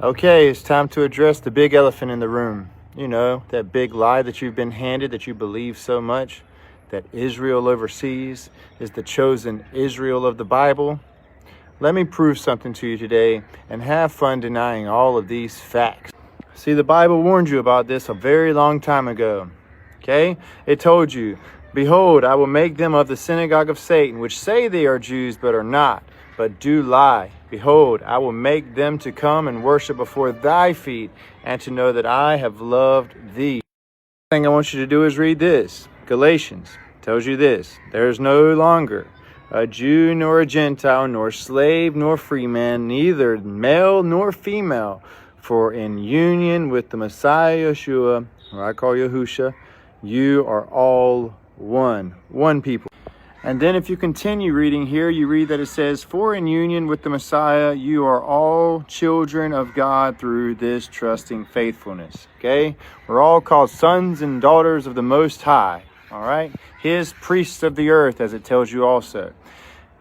Okay, it's time to address the big elephant in the room. You know, that big lie that you've been handed, that you believe so much, that Israel overseas is the chosen Israel of the Bible. Let me prove something to you today and have fun denying all of these facts. See, the Bible warned you about this a very long time ago. Okay? It told you, "Behold, I will make them of the synagogue of Satan, which say they are Jews but are not, but do lie. Behold, I will make them to come and worship before thy feet, and to know that I have loved thee." The thing I want you to do is read this. Galatians tells you this: "There is no longer a Jew nor a Gentile, nor slave nor free man, neither male nor female, for in union with the Messiah Yeshua," or I call Yahusha, "you are all one people." And then if you continue reading here, you read that it says, "For in union with the Messiah, you are all children of God through this trusting faithfulness." Okay? We're all called sons and daughters of the Most High. All right? His priests of the earth, as it tells you also.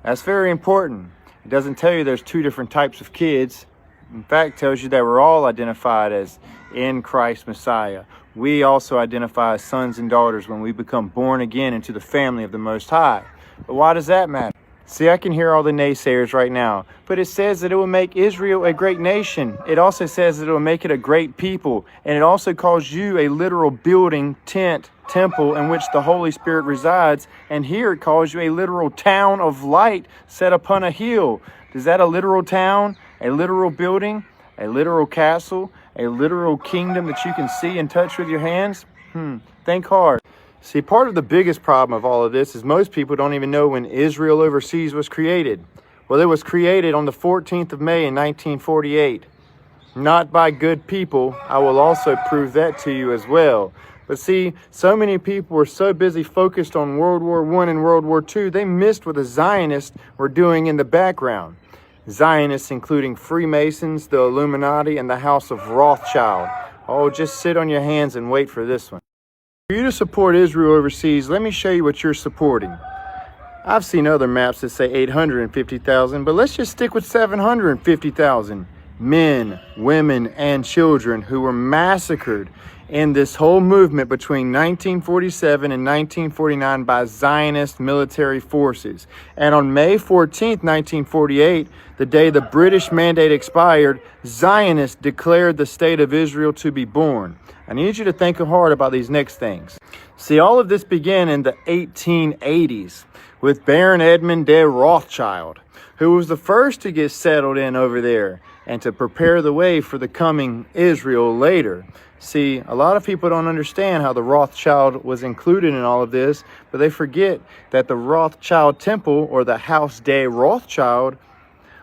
That's very important. It doesn't tell you there's two different types of kids. In fact, it tells you that we're all identified as in Christ Messiah. We also identify as sons and daughters when we become born again into the family of the Most High. But why does that matter? See, I can hear all the naysayers right now, but it says that it will make Israel a great nation. It also says that it will make it a great people. And it also calls you a literal building, tent, temple in which the Holy Spirit resides. And here it calls you a literal town of light set upon a hill. Is that a literal town, a literal building, a literal castle, a literal kingdom that you can see and touch with your hands? Think hard. See, part of the biggest problem of all of this is most people don't even know when Israel overseas was created. Well, it was created on the 14th of May in 1948. Not by good people. I will also prove that to you as well. But see, so many people were so busy focused on World War I and World War II, they missed what the Zionists were doing in the background. Zionists including Freemasons, the Illuminati, and the House of Rothschild. Oh, just sit on your hands and wait for this one. For you to support Israel overseas, let me show you what you're supporting. I've seen other maps that say 850,000, but let's just stick with 750,000 men, women, and children who were massacred in this whole movement between 1947 and 1949 by Zionist military forces. And on May 14th, 1948, the day the British mandate expired, Zionists declared the state of Israel to be born. I need you to think hard about these next things. See, all of this began in the 1880s with Baron Edmund de Rothschild, who was the first to get settled in over there and to prepare the way for the coming Israel later. See, a lot of people don't understand how the Rothschild was included in all of this, but they forget that the Rothschild Temple, or the House de Rothschild,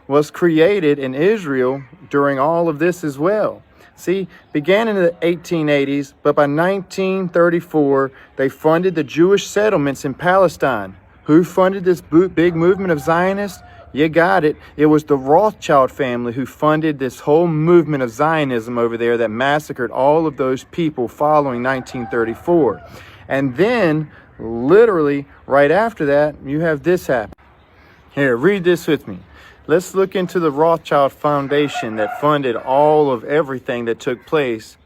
was created in Israel during all of this as well. See, began in the 1880s, but by 1934, they funded the Jewish settlements in Palestine. Who funded this big movement of Zionists? You got it. It was the Rothschild family who funded this whole movement of Zionism over there that massacred all of those people following 1934. And then, literally, right after that, you have this happen. Here, read this with me. Let's look into the Rothschild Foundation that funded all of everything that took place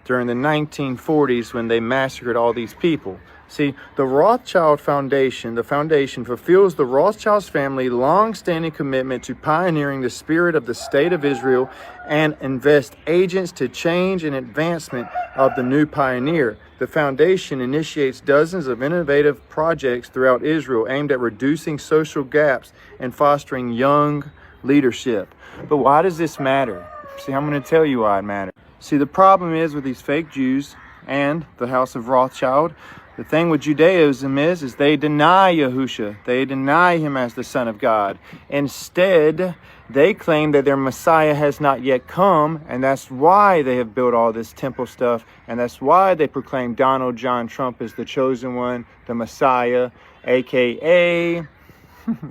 during the 1940s when they massacred all these people. See, the Rothschild Foundation, the foundation fulfills the Rothschild's family long-standing commitment to pioneering the spirit of the State of Israel and invest agents to change and advancement of the new pioneer. The foundation initiates dozens of innovative projects throughout Israel aimed at reducing social gaps and fostering young leadership. But why does this matter? See, I'm going to tell you why it matters. See, the problem is with these fake Jews and the House of Rothschild. The thing with Judaism is they deny Yahusha. They deny him as the Son of God. Instead, they claim that their Messiah has not yet come, and that's why they have built all this temple stuff, and that's why they proclaim Donald John Trump as the chosen one, the Messiah, a.k.a.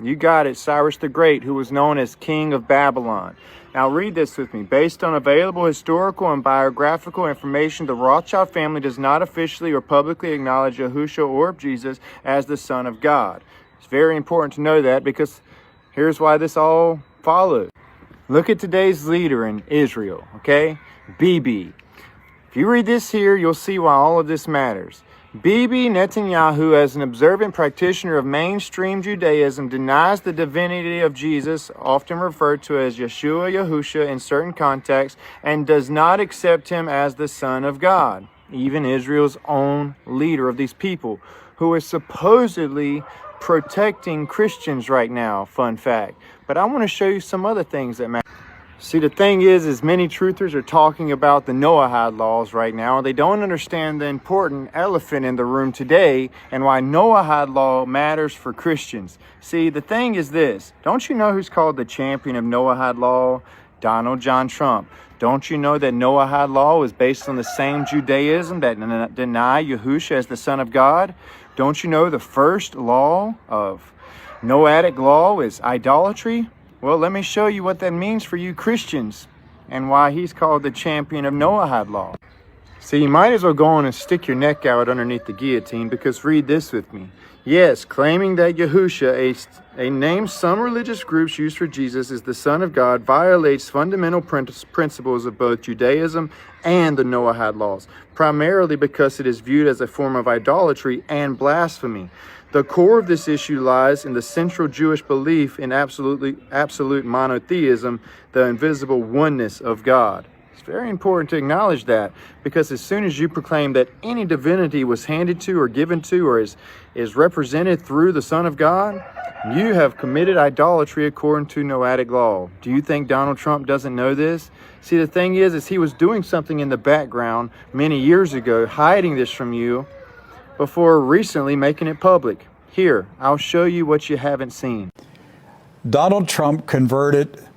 you got it, Cyrus the Great, who was known as King of Babylon. Now read this with me. Based on available historical and biographical information, the Rothschild family does not officially or publicly acknowledge Yahushua or Jesus as the Son of God. It's very important to know that, because here's why this all follows. Look at today's leader in Israel, okay? Bibi. If you read this here, you'll see why all of this matters. Bibi Netanyahu, as an observant practitioner of mainstream Judaism, denies the divinity of Jesus, often referred to as Yeshua, Yahusha in certain contexts, and does not accept him as the Son of God. Even Israel's own leader of these people, who is supposedly protecting Christians right now, fun fact. But I want to show you some other things that matter. See, the thing is many truthers are talking about the Noahide laws right now. They don't understand the important elephant in the room today and why Noahide law matters for Christians. See, the thing is this. Don't you know who's called the champion of Noahide law? Donald John Trump. Don't you know that Noahide law is based on the same Judaism that deny Yahusha as the Son of God? Don't you know the first law of Noahidic law is idolatry? Well, let me show you what that means for you Christians and why he's called the champion of Noahide law. See, you might as well go on and stick your neck out underneath the guillotine, because read this with me. Yes, claiming that Yahusha, a name some religious groups use for Jesus, is the Son of God, violates fundamental principles of both Judaism and the Noahide laws, primarily because it is viewed as a form of idolatry and blasphemy. The core of this issue lies in the central Jewish belief in absolute monotheism, the invisible oneness of God. It's very important to acknowledge that, because as soon as you proclaim that any divinity was handed to or given to or is represented through the Son of God, you have committed idolatry according to Noahidic law. Do you think Donald Trump doesn't know this? See, the thing is he was doing something in the background many years ago, hiding this from you, before recently making it public. Here, I'll show you what you haven't seen. Donald Trump converted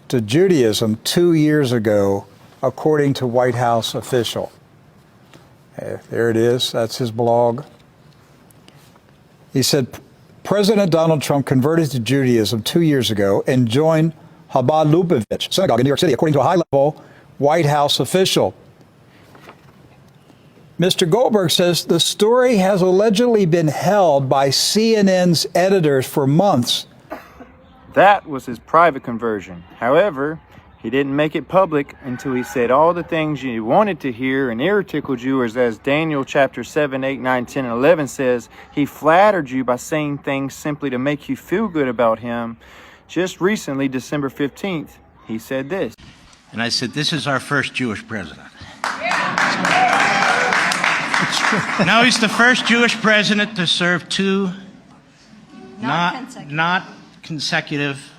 to Judaism 2 years ago, according to White House official. There it is. That's his blog. He said, President Donald Trump converted to Judaism 2 years ago and joined Chabad Lubavitch Synagogue in New York City, according to a high-level White House official. Mr. Goldberg says the story has allegedly been held by CNN's editors for months. That was his private conversion. However, he didn't make it public until he said all the things you wanted to hear and irriticled you, as Daniel chapter 7, 8, 9, 10, and 11 says, he flattered you by saying things simply to make you feel good about him. Just recently, December 15th, he said this. And I said, this is our first Jewish president. Now he's the first Jewish president to serve two not consecutive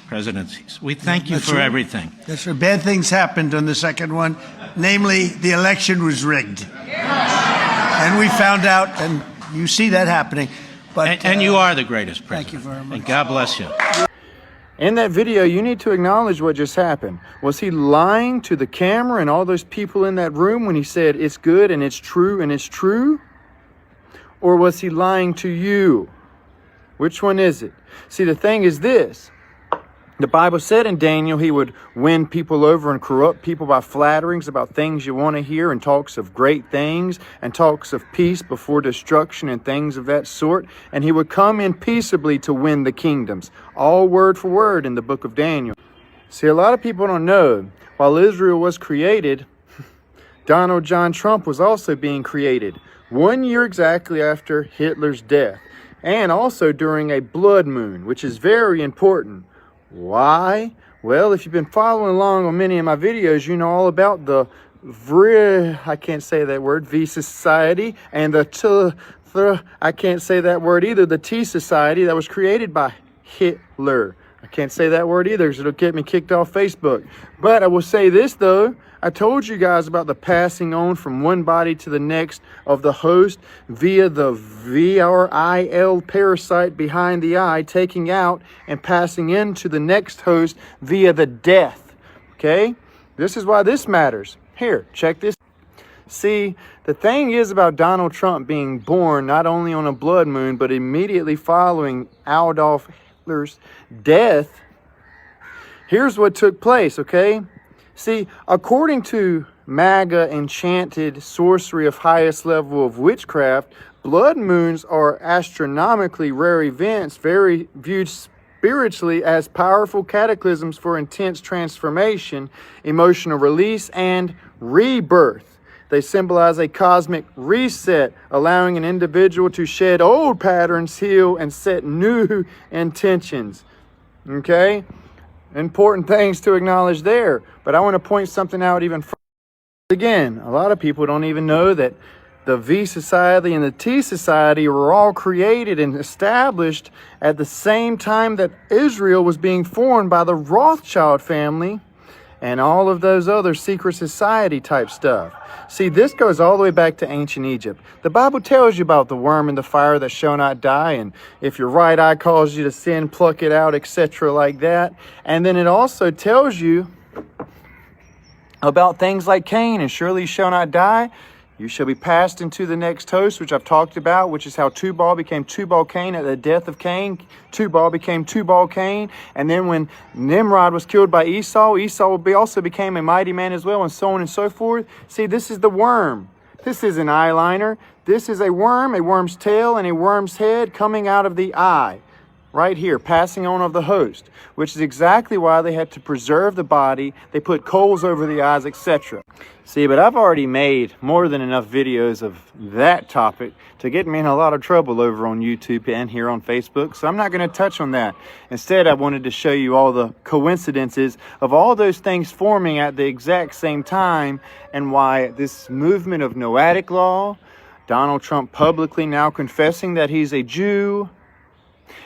presidencies. We thank you for everything. That's right. Bad things happened on the second one. Namely, the election was rigged. And we found out, and you see that happening. But and you are the greatest president. Thank you very much. And God bless you. In that video, you need to acknowledge what just happened. Was he lying to the camera and all those people in that room when he said it's good and it's true and it's true? Or was he lying to you? Which one is it? See, the thing is this. The Bible said in Daniel he would win people over and corrupt people by flatterings about things you want to hear, and talks of great things and talks of peace before destruction and things of that sort. And he would come in peaceably to win the kingdoms. All word for word in the book of Daniel. See, a lot of people don't know. While Israel was created, Donald John Trump was also being created 1 year exactly after Hitler's death. And also during a blood moon, which is very important. Why? Well, if you've been following along on many of my videos, you know all about the I can't say that word, V Society, and I can't say that word either, the T Society that was created by Hitler. I can't say that word either because it'll get me kicked off Facebook. But I will say this though, I told you guys about the passing on from one body to the next of the host via the VRIL parasite behind the eye, taking out and passing into the next host via the death. Okay? This is why this matters. Here, check this. See, the thing is about Donald Trump being born not only on a blood moon, but immediately following Adolf Hitler's death. Here's what took place, okay? See, according to MAGA enchanted sorcery of highest level of witchcraft, blood moons are astronomically rare events, very viewed spiritually as powerful cataclysms for intense transformation, emotional release, and rebirth. They symbolize a cosmic reset, allowing an individual to shed old patterns, heal, and set new intentions. Okay? Important things to acknowledge there. But I want to point something out even further. Again, a lot of people don't even know that the V Society and the T Society were all created and established at the same time that Israel was being formed by the Rothschild family and all of those other secret society type stuff. See, this goes all the way back to ancient Egypt. The Bible tells you about the worm in the fire that shall not die, and if your right eye calls you to sin, pluck it out, etc. like that. And then it also tells you about things like Cain, and surely you shall not die. You shall be passed into the next host, which I've talked about, which is how Tubal became Tubal Cain at the death of Cain. Tubal became Tubal Cain. And then when Nimrod was killed by Esau, Esau also became a mighty man as well, and so on and so forth. See, this is the worm. This is an eyeliner. This is a worm's tail, and a worm's head coming out of the eye. Right here, passing on of the host, which is exactly why they had to preserve the body. They put coals over the eyes, etc. See, but I've already made more than enough videos of that topic to get me in a lot of trouble over on YouTube and here on Facebook, so I'm not going to touch on that. Instead, I wanted to show you all the coincidences of all those things forming at the exact same time, and why this movement of Noahide law, Donald Trump publicly now confessing that he's a Jew,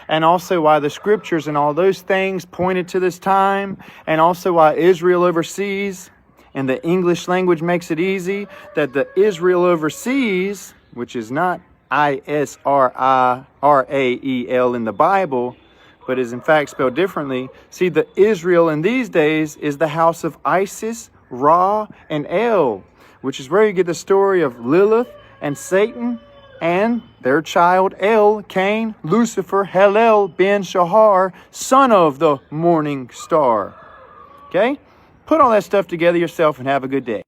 and also why the scriptures and all those things pointed to this time, and also why Israel overseas, and the English language makes it easy, that the Israel overseas, which is not Israel in the Bible, but is in fact spelled differently. See, the Israel in these days is the house of Isis, Ra, and El, which is where you get the story of Lilith and Satan, and their child El, Cain, Lucifer, Hillel, Ben Shahar, son of the morning star. Okay? Put all that stuff together yourself and have a good day.